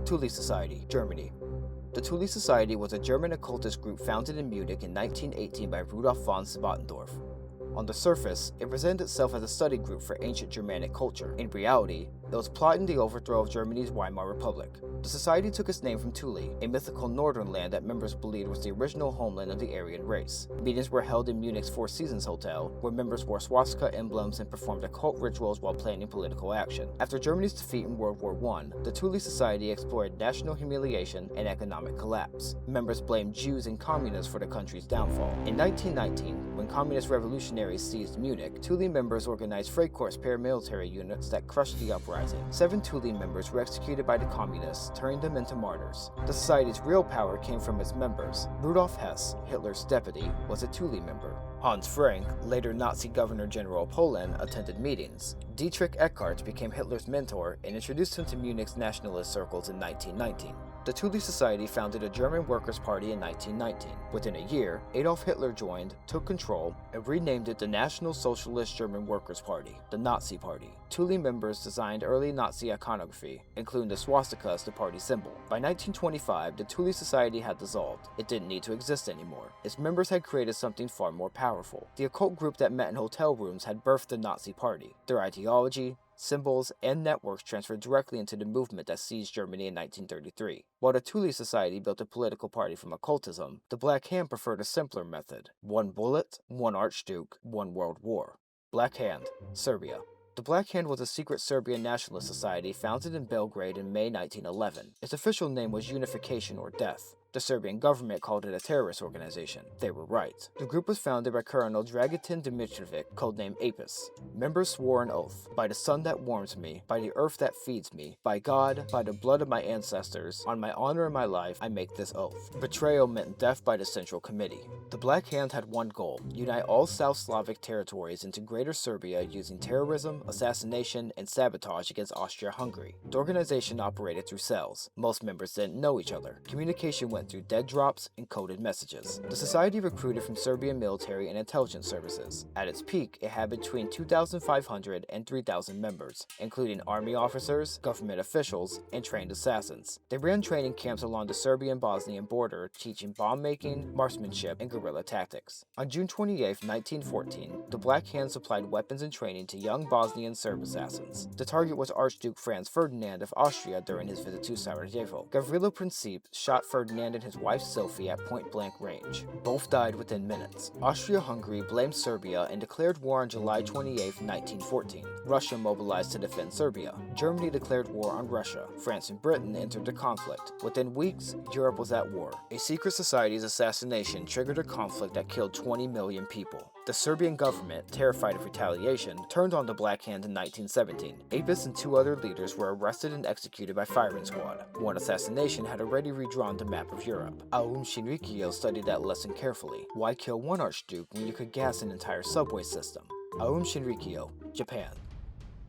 Thule Society, Germany. The Thule Society was a German occultist group founded in Munich in 1918 by Rudolf von Swattendorf. On the surface, it presented itself as a study group for ancient Germanic culture. In reality, it was plotting the overthrow of Germany's Weimar Republic. The society took its name from Thule, a mythical northern land that members believed was the original homeland of the Aryan race. Meetings were held in Munich's Four Seasons Hotel, where members wore swastika emblems and performed occult rituals while planning political action. After Germany's defeat in World War I, the Thule Society explored national humiliation and economic collapse. Members blamed Jews and communists for the country's downfall. In 1919, when communist revolutionaries seized Munich, Thule members organized Freikorps paramilitary units that crushed the uprising. 7 Thule members were executed by the communists, turning them into martyrs. The society's real power came from its members. Rudolf Hess, Hitler's deputy, was a Thule member. Hans Frank, later Nazi Governor-General of Poland, attended meetings. Dietrich Eckart became Hitler's mentor and introduced him to Munich's nationalist circles in 1919. The Thule Society founded a German Workers' Party in 1919. Within a year, Adolf Hitler joined, took control, and renamed it the National Socialist German Workers' Party, the Nazi Party. Thule members designed early Nazi iconography, including the swastika as the party symbol. By 1925, the Thule Society had dissolved. It didn't need to exist anymore. Its members had created something far more powerful. The occult group that met in hotel rooms had birthed the Nazi Party. Their ideology, symbols, and networks transferred directly into the movement that seized Germany in 1933. While the Thule Society built a political party from occultism, the Black Hand preferred a simpler method: one bullet, one archduke, one world war. Black Hand, Serbia. The Black Hand was a secret Serbian nationalist society founded in Belgrade in May 1911. Its official name was Unification or Death. The Serbian government called it a terrorist organization. They were right. The group was founded by Colonel Dragutin Dimitrovic, codenamed Apis. Members swore an oath: by the sun that warms me, by the earth that feeds me, by God, by the blood of my ancestors, on my honor and my life, I make this oath. Betrayal meant death by the Central Committee. The Black Hand had one goal: unite all South Slavic territories into Greater Serbia using terrorism, assassination, and sabotage against Austria-Hungary. The organization operated through cells. Most members didn't know each other. Communication went through dead drops and coded messages. The society recruited from Serbian military and intelligence services. At its peak, it had between 2,500 and 3,000 members, including army officers, government officials, and trained assassins. They ran training camps along the Serbian-Bosnian border, teaching bomb-making, marksmanship, and guerrilla tactics. On June 28, 1914, the Black Hand supplied weapons and training to young Bosnian Serb assassins. The target was Archduke Franz Ferdinand of Austria during his visit to Sarajevo. Gavrilo Princip shot Ferdinand and his wife Sophie at point-blank range. Both died within minutes. Austria-Hungary blamed Serbia and declared war on July 28, 1914. Russia mobilized to defend Serbia. Germany declared war on Russia. France and Britain entered the conflict. Within weeks, Europe was at war. A secret society's assassination triggered a conflict that killed 20 million people. The Serbian government, terrified of retaliation, turned on the Black Hand in 1917. Apis and 2 other leaders were arrested and executed by firing squad. One assassination had already redrawn the map of Europe. Aum Shinrikyo studied that lesson carefully. Why kill one archduke when you could gas an entire subway system? Aum Shinrikyo, Japan.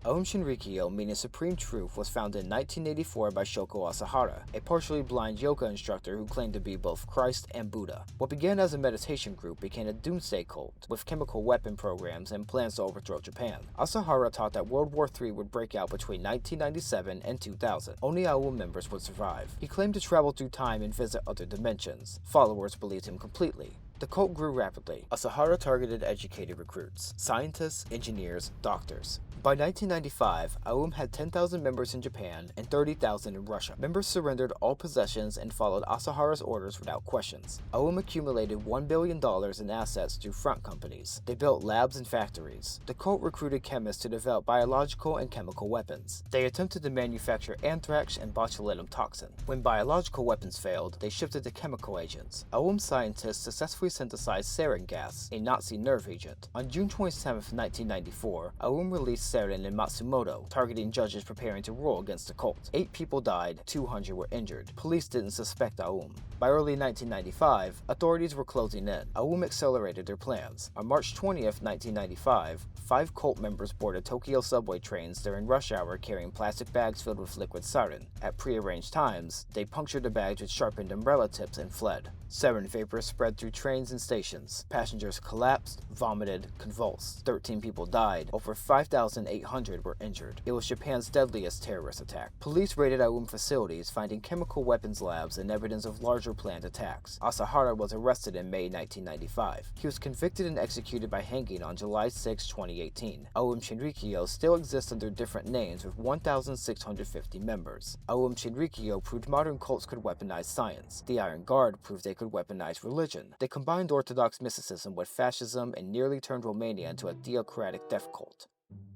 Aum Shinrikyo, meaning Supreme Truth, was founded in 1984 by Shoko Asahara, a partially blind yoga instructor who claimed to be both Christ and Buddha. What began as a meditation group became a doomsday cult, with chemical weapon programs and plans to overthrow Japan. Asahara taught that World War III would break out between 1997 and 2000. Only Aum members would survive. He claimed to travel through time and visit other dimensions. Followers believed him completely. The cult grew rapidly. Asahara targeted educated recruits: scientists, engineers, doctors. By 1995, Aum had 10,000 members in Japan and 30,000 in Russia. Members surrendered all possessions and followed Asahara's orders without questions. Aum accumulated $1 billion in assets through front companies. They built labs and factories. The cult recruited chemists to develop biological and chemical weapons. They attempted to manufacture anthrax and botulinum toxin. When biological weapons failed, they shifted to chemical agents. Aum scientists successfully synthesized sarin gas, a Nazi nerve agent. On June 27, 1994, Aum released sarin in Matsumoto, targeting judges preparing to rule against the cult. 8 people died, 200 were injured. Police didn't suspect Aum. By early 1995, authorities were closing in. Aum accelerated their plans. On March 20, 1995, 5 cult members boarded Tokyo subway trains during rush hour carrying plastic bags filled with liquid sarin. At prearranged times, they punctured the bags with sharpened umbrella tips and fled. Sarin vapor spread through trains and stations. Passengers collapsed, vomited, convulsed. 13 people died. Over 5,800 were injured. It was Japan's deadliest terrorist attack. Police raided Aum facilities, finding chemical weapons labs and evidence of larger planned attacks. Asahara was arrested in May 1995. He was convicted and executed by hanging on July 6, 2018. Aum Shinrikyo still exists under different names with 1,650 members. Aum Shinrikyo proved modern cults could weaponize science. The Iron Guard proved they could weaponize religion. They combined orthodox mysticism with fascism and nearly turned Romania into a theocratic death cult.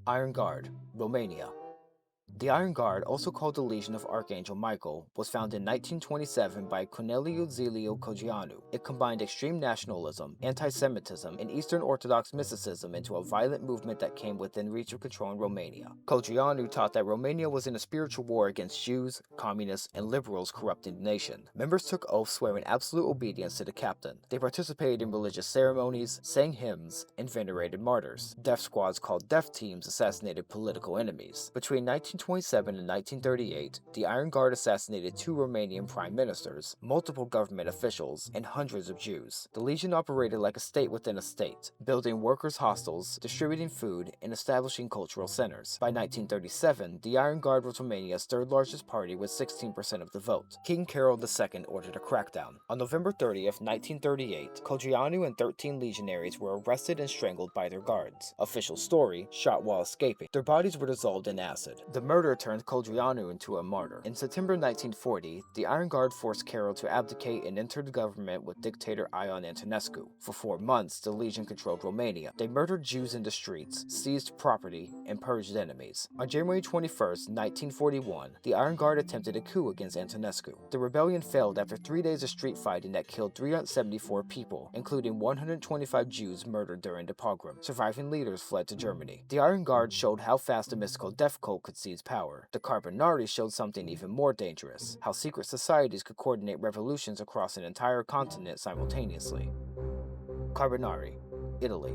Iron Guard, Romania. The Iron Guard, also called the Legion of Archangel Michael, was founded in 1927 by Corneliu Ziliu Cogianu. It combined extreme nationalism, anti-Semitism, and Eastern Orthodox mysticism into a violent movement that came within reach of controlling Romania. Cogianu taught that Romania was in a spiritual war against Jews, communists, and liberals corrupting the nation. Members took oaths swearing absolute obedience to the captain. They participated in religious ceremonies, sang hymns, and venerated martyrs. Death squads called death teams assassinated political enemies. Between 1927 and 1938, the Iron Guard assassinated 2 Romanian prime ministers, multiple government officials, and hundreds of Jews. The Legion operated like a state within a state, building workers' hostels, distributing food, and establishing cultural centers. By 1937, the Iron Guard was Romania's third largest party with 16% of the vote. King Carol II ordered a crackdown. On November 30th, 1938, Cogianu and 13 legionaries were arrested and strangled by their guards. Official story: shot while escaping. Their bodies were dissolved in acid. The murder turned Cogianu into a martyr. In September 1940, the Iron Guard forced Carol to abdicate and entered the government with dictator Ion Antonescu. For 4 months, the Legion controlled Romania. They murdered Jews in the streets, seized property, and purged enemies. On January 21st, 1941, the Iron Guard attempted a coup against Antonescu. The rebellion failed after 3 days of street fighting that killed 374 people, including 125 Jews murdered during the pogrom. Surviving leaders fled to Germany. The Iron Guard showed how fast a mystical death cult could seize power. The Carbonari showed something even more dangerous: how secret societies could coordinate revolutions across an entire continent simultaneously. Carbonari, Italy.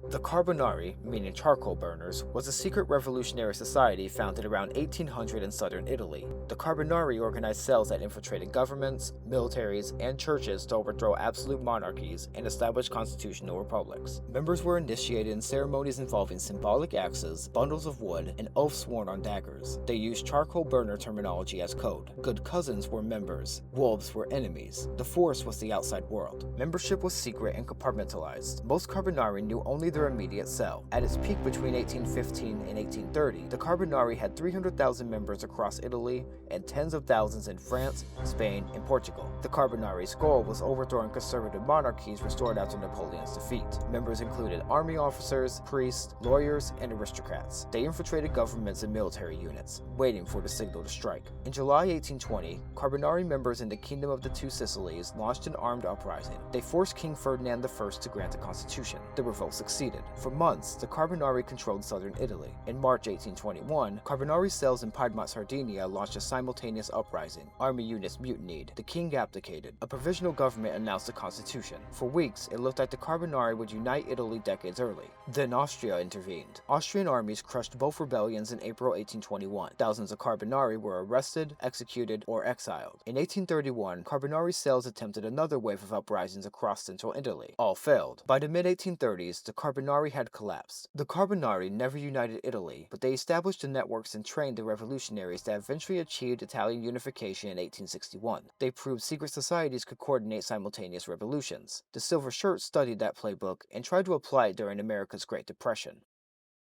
The Carbonari, meaning charcoal burners, was a secret revolutionary society founded around 1800 in southern Italy. The Carbonari organized cells that infiltrated governments, militaries, and churches to overthrow absolute monarchies and establish constitutional republics. Members were initiated in ceremonies involving symbolic axes, bundles of wood, and oaths sworn on daggers. They used charcoal burner terminology as code. Good cousins were members, wolves were enemies. The forest was the outside world. Membership was secret and compartmentalized. Most Carbonari knew only their immediate cell. At its peak between 1815 and 1830, the Carbonari had 300,000 members across Italy and tens of thousands in France, Spain, and Portugal. The Carbonari's goal was overthrowing conservative monarchies restored after Napoleon's defeat. Members included army officers, priests, lawyers, and aristocrats. They infiltrated governments and military units, waiting for the signal to strike. In July 1820, Carbonari members in the Kingdom of the Two Sicilies launched an armed uprising. They forced King Ferdinand I to grant a constitution. The revolt succeeded. For months, the Carbonari controlled southern Italy. In March 1821, Carbonari cells in Piedmont, Sardinia launched a simultaneous uprising. Army units mutinied. The king abdicated. A provisional government announced a constitution. For weeks, it looked like the Carbonari would unite Italy decades early. Then Austria intervened. Austrian armies crushed both rebellions in April 1821. Thousands of Carbonari were arrested, executed, or exiled. In 1831, Carbonari cells attempted another wave of uprisings across central Italy. All failed. By the mid-1830s, the Carbonari had collapsed. The Carbonari never united Italy, but they established the networks and trained the revolutionaries that eventually achieved Italian unification in 1861. They proved secret societies could coordinate simultaneous revolutions. The Silver Shirts studied that playbook and tried to apply it during America's Great Depression.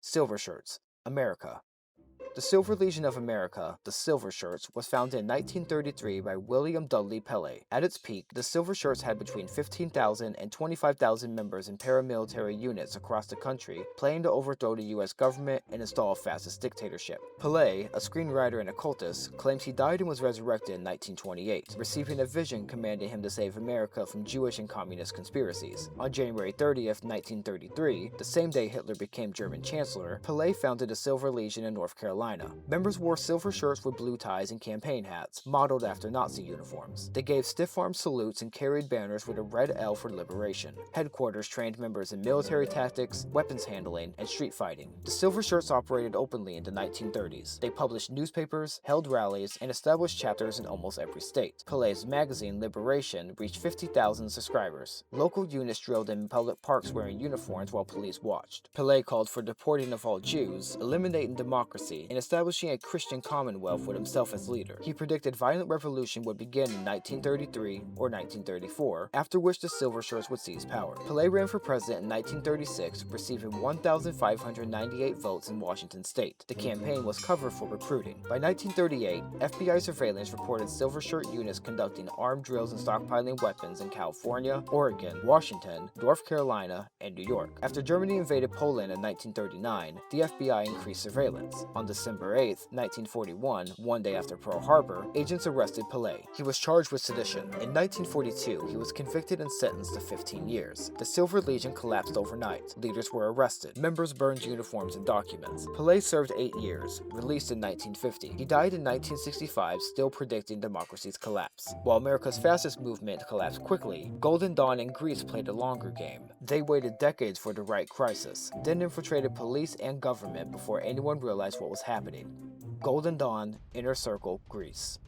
Silver Shirts, America. The Silver Legion of America, the Silver Shirts, was founded in 1933 by William Dudley Pele. At its peak, the Silver Shirts had between 15,000 and 25,000 members in paramilitary units across the country, planning to overthrow the US government and install a fascist dictatorship. Pele, a screenwriter and occultist, claims he died and was resurrected in 1928, receiving a vision commanding him to save America from Jewish and communist conspiracies. On January 30th, 1933, the same day Hitler became German Chancellor, Pele founded the Silver Legion in North Carolina. Carolina. Members wore silver shirts with blue ties and campaign hats, modeled after Nazi uniforms. They gave stiff-arm salutes and carried banners with a red L for liberation. Headquarters trained members in military tactics, weapons handling, and street fighting. The silver shirts operated openly in the 1930s. They published newspapers, held rallies, and established chapters in almost every state. Pelé's magazine, Liberation, reached 50,000 subscribers. Local units drilled in public parks wearing uniforms while police watched. Pelé called for deporting of all Jews, eliminating democracy, and establishing a Christian commonwealth with himself as leader. He predicted violent revolution would begin in 1933 or 1934, after which the silver shirts would seize power. Pelé ran for president in 1936, receiving 1,598 votes in Washington state. The campaign was covered for recruiting. By 1938, FBI surveillance reported silver shirt units conducting armed drills and stockpiling weapons in California, Oregon, Washington, North Carolina, and New York. After Germany invaded Poland in 1939, the FBI increased surveillance. On December 8, 1941, one day after Pearl Harbor, agents arrested Pelé. He was charged with sedition. In 1942, he was convicted and sentenced to 15 years. The Silver Legion collapsed overnight. Leaders were arrested. Members burned uniforms and documents. Pelé served 8 years, released in 1950. He died in 1965, still predicting democracy's collapse. While America's fascist movement collapsed quickly, Golden Dawn in Greece played a longer game. They waited decades for the right crisis, then infiltrated police and government before anyone realized what was happening. Golden Dawn, Inner Circle, Greece.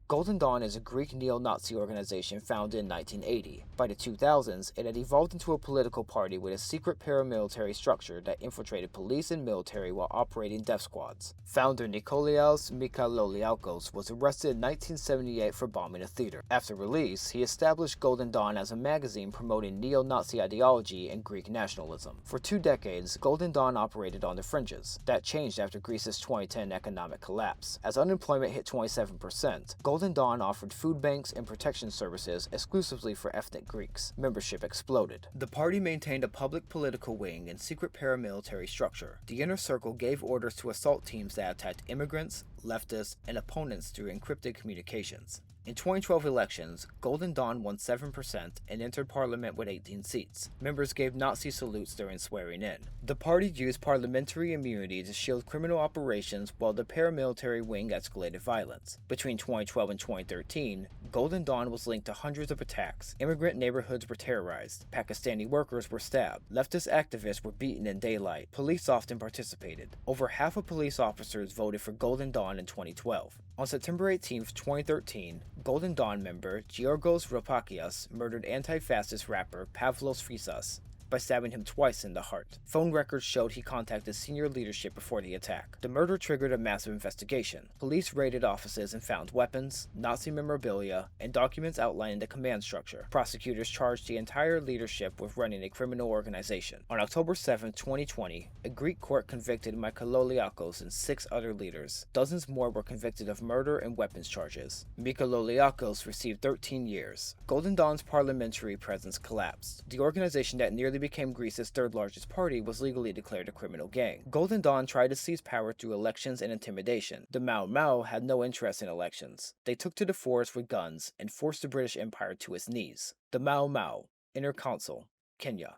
Golden Dawn is a Greek neo-Nazi organization founded in 1980. By the 2000s, it had evolved into a political party with a secret paramilitary structure that infiltrated police and military while operating death squads. Founder Nikolaos Mikaloliakos was arrested in 1978 for bombing a theater. After release, he established Golden Dawn as a magazine promoting neo-Nazi ideology and Greek nationalism. For 2 decades, Golden Dawn operated on the fringes. That changed after Greece's 2010 economic collapse. As unemployment hit 27%, Golden Dawn offered food banks and protection services exclusively for ethnic Greeks. Membership exploded. The party maintained a public political wing and secret paramilitary structure. The Inner Circle gave orders to assault teams that attacked immigrants, leftists, and opponents through encrypted communications. In 2012 elections, Golden Dawn won 7% and entered parliament with 18 seats. Members gave Nazi salutes during swearing in. The party used parliamentary immunity to shield criminal operations while the paramilitary wing escalated violence. Between 2012 and 2013, Golden Dawn was linked to hundreds of attacks. Immigrant neighborhoods were terrorized. Pakistani workers were stabbed. Leftist activists were beaten in daylight. Police often participated. Over half of police officers voted for Golden Dawn in 2012. On September 18, 2013, Golden Dawn member Giorgos Ropakias murdered anti-fascist rapper Pavlos Fyssas by stabbing him twice in the heart. Phone records showed he contacted senior leadership before the attack. The murder triggered a massive investigation. Police raided offices and found weapons, Nazi memorabilia, and documents outlining the command structure. Prosecutors charged the entire leadership with running a criminal organization. On October 7, 2020, a Greek court convicted Mikaloliakos and 6 other leaders. Dozens more were convicted of murder and weapons charges. Mikaloliakos received 13 years. Golden Dawn's parliamentary presence collapsed. The organization that nearly became Greece's 3rd largest party was legally declared a criminal gang. Golden Dawn tried to seize power through elections and intimidation. The Mau Mau had no interest in elections. They took to the forest with guns and forced the British Empire to its knees. The Mau Mau, Inner Council, Kenya.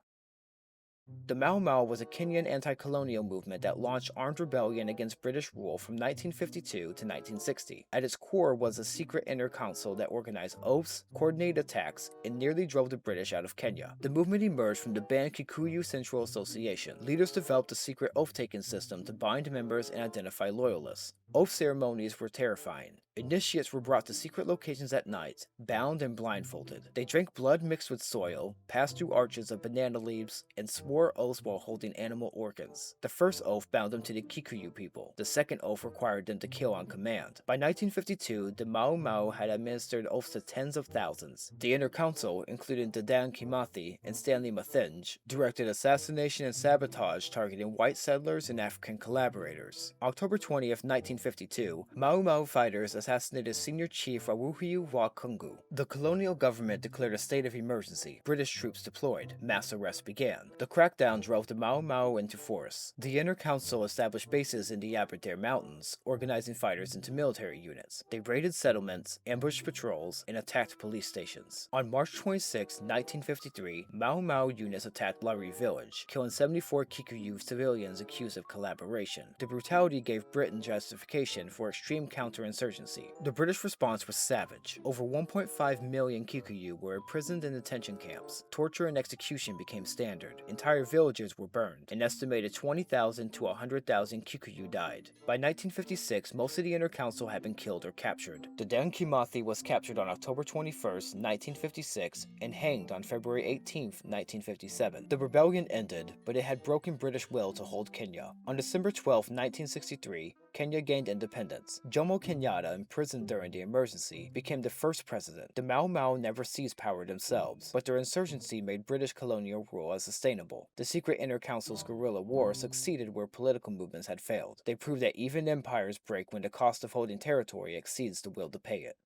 The Mau Mau was a Kenyan anti-colonial movement that launched armed rebellion against British rule from 1952 to 1960. At its core was a secret inner council that organized oaths, coordinated attacks, and nearly drove the British out of Kenya. The movement emerged from the banned Kikuyu Central Association. Leaders developed a secret oath-taking system to bind members and identify loyalists. Oath ceremonies were terrifying. Initiates were brought to secret locations at night, bound and blindfolded. They drank blood mixed with soil, passed through arches of banana leaves, and swore oaths while holding animal organs. The first oath bound them to the Kikuyu people. The second oath required them to kill on command. By 1952, the Mau Mau had administered oaths to tens of thousands. The Inner Council, including Dedan Kimathi and Stanley Mathinge, directed assassination and sabotage targeting white settlers and African collaborators. October 20th, 1952, Mau Mau fighters assassinated senior chief Awuhiu Wa Kungu. The colonial government declared a state of emergency. British troops deployed. Mass arrests began. The crackdown drove the Mau Mau into force. The Inner Council established bases in the Aberdare Mountains, organizing fighters into military units. They raided settlements, ambushed patrols, and attacked police stations. On March 26, 1953, Mau Mau units attacked Lari village, killing 74 Kikuyu civilians accused of collaboration. The brutality gave Britain justification for extreme counterinsurgency. The British response was savage. Over 1.5 million Kikuyu were imprisoned in detention camps. Torture and execution became standard. Entire villages were burned. An estimated 20,000 to 100,000 Kikuyu died. By 1956, most of the Inner Council had been killed or captured. The Dan Kimathi was captured on October 21, 1956, and hanged on February 18, 1957. The rebellion ended, but it had broken British will to hold Kenya. On December 12, 1963, Kenya gained independence. Jomo Kenyatta, imprisoned during the emergency, became the first president. The Mau Mau never seized power themselves, but their insurgency made British colonial rule unsustainable. The secret Inner Council's guerrilla war succeeded where political movements had failed. They proved that even empires break when the cost of holding territory exceeds the will to pay it.